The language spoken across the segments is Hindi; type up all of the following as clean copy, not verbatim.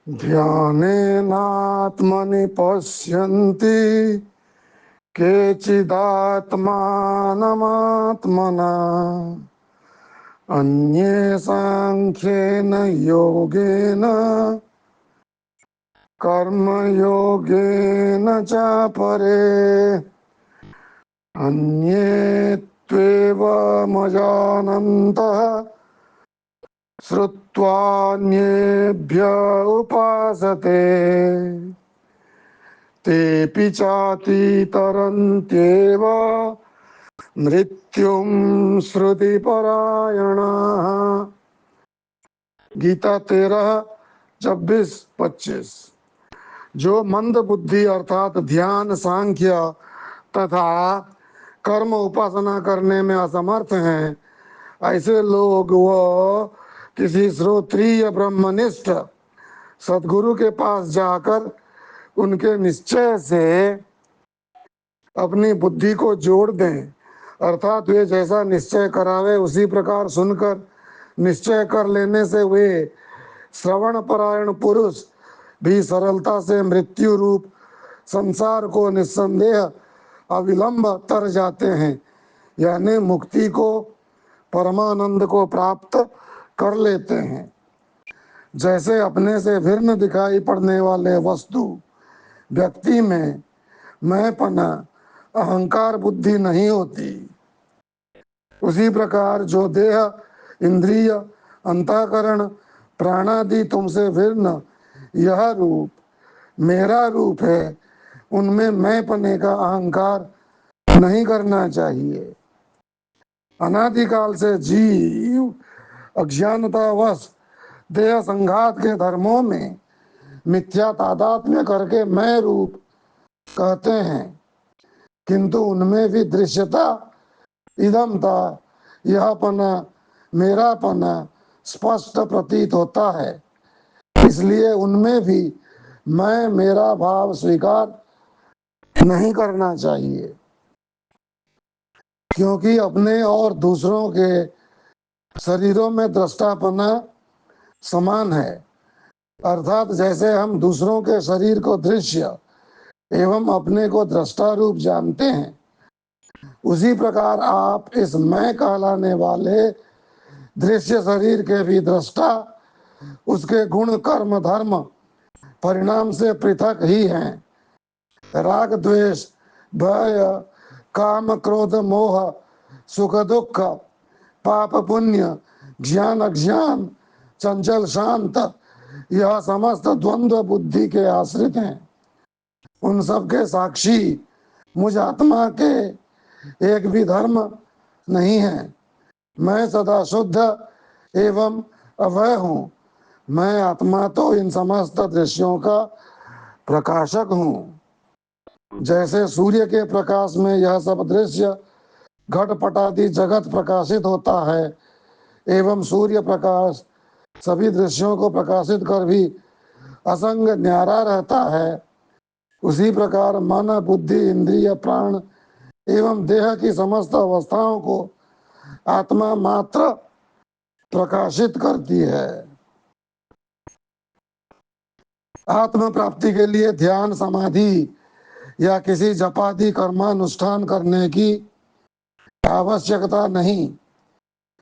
ध्यानेनात्मनि पश्यन्ति केचिदात्मानमात्मना अन्ये सांख्येन योगेन कर्मयोगेन च परे अन्ये त्वेवमजानन्तः श्रुत्वान्येभ्य उपासते तेऽपि चातितरन्त्येव मृत्युं श्रुतिपरायणाः। गीता 13:26-25। जो मंद बुद्धि अर्थात ध्यान, सांख्य तथा कर्म उपासना करने में असमर्थ हैं, ऐसे लोग वह किसी श्रोत्रिय ब्रह्मनिष्ठ सदगुरु के पास जाकर उनके निश्चय से अपनी बुद्धि को जोड़ दें, अर्थात वे जैसा निश्चय करावे उसी प्रकार सुनकर निश्चय कर लेने से वे श्रवण परायण पुरुष भी सरलता से मृत्यु रूप संसार को निस्संदेह अविलंब तर जाते हैं, यानी मुक्ति को, परमानंद को प्राप्त कर लेते हैं। जैसे अपने से भिन्न दिखाई पड़ने वाले वस्तु व्यक्ति में मैंपना अहंकार बुद्धि नहीं होती, उसी प्रकार जो देह, इंद्रिय, अंतःकरण, प्राणादि तुमसे भिन्न यह रूप मेरा रूप है, उनमें मैंपने का अहंकार नहीं करना चाहिए। अनादिकाल से जीव अज्ञानतावश देह संघात के धर्मों में मिथ्या तादात्म्य करके मैं रूप कहते हैं, किंतु उनमें भी दृश्यता, इदमता, यहपना, मेरापना स्पष्ट प्रतीत होता है। इसलिए उनमें भी मैं मेरा भाव स्वीकार नहीं करना चाहिए, क्योंकि अपने और दूसरों के शरीरों में दृष्टापना समान है, अर्थात जैसे हम दूसरों के शरीर को दृश्य एवं अपने को दृष्टा रूप जानते हैं, उसी प्रकार आप इस मैं कहलाने वाले दृश्य शरीर के भी दृष्टा, उसके गुण, कर्म, धर्म, परिणाम से पृथक ही हैं। राग, द्वेष, भय, काम, क्रोध, मोह, सुख, दुख, पाप, पुण्य, ज्ञान, अज्ञान, चंचल, शांत, यह समस्त द्वंद्व बुद्धि के आश्रित हैं। उन सब के साक्षी मुझ आत्मा के एक भी धर्म नहीं है। मैं सदा शुद्ध एवं अभय हूँ। मैं आत्मा तो इन समस्त दृश्यों का प्रकाशक हूँ। जैसे सूर्य के प्रकाश में यह सब दृश्य घटपटादि जगत प्रकाशित होता है, एवं सूर्य प्रकाश सभी दृश्यों को प्रकाशित कर भी असंग न्यारा रहता है, उसी प्रकार मन, बुद्धि, इंद्रिय, प्राण एवं देह की समस्त अवस्थाओं को आत्मा मात्र प्रकाशित करती है। आत्म प्राप्ति के लिए ध्यान, समाधि या किसी जपादि कर्मानुष्ठान करने की आवश्यकता नहीं।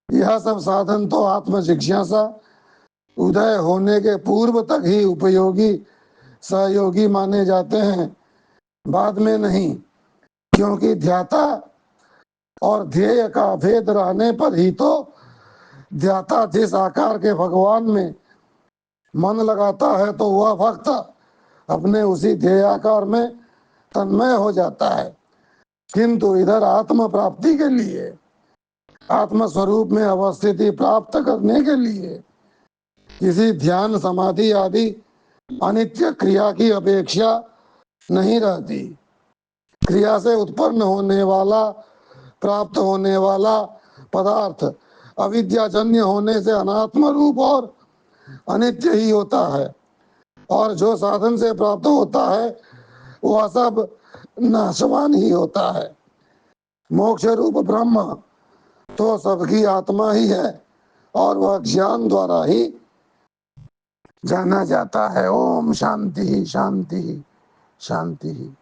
यह सब साधन तो आत्म जिज्ञासा उदय होने के पूर्व तक ही उपयोगी सहयोगी माने जाते हैं, बाद में नहीं, क्योंकि ध्याता और ध्येय का भेद रहने पर ही तो ध्याता जिस आकार के भगवान में मन लगाता है तो वह भक्त अपने उसी ध्येयाकार में तन्मय हो जाता है। किंतु इधर आत्म प्राप्ति के लिए, आत्म स्वरूप में अवस्थिति प्राप्त करने के लिए किसी ध्यान, समाधि आदि अनित्य क्रिया की अपेक्षा नहीं रहती। क्रिया से उत्पन्न होने वाला, प्राप्त होने वाला पदार्थ अविद्याजन्य होने से अनात्म रूप और अनित्य ही होता है, और जो साधन से प्राप्त होता है वह सब नाशवान ही होता है। मोक्ष रूप ब्रह्म तो सबकी आत्मा ही है, और वह ज्ञान द्वारा ही जाना जाता है। ओम शांति शांति शांति।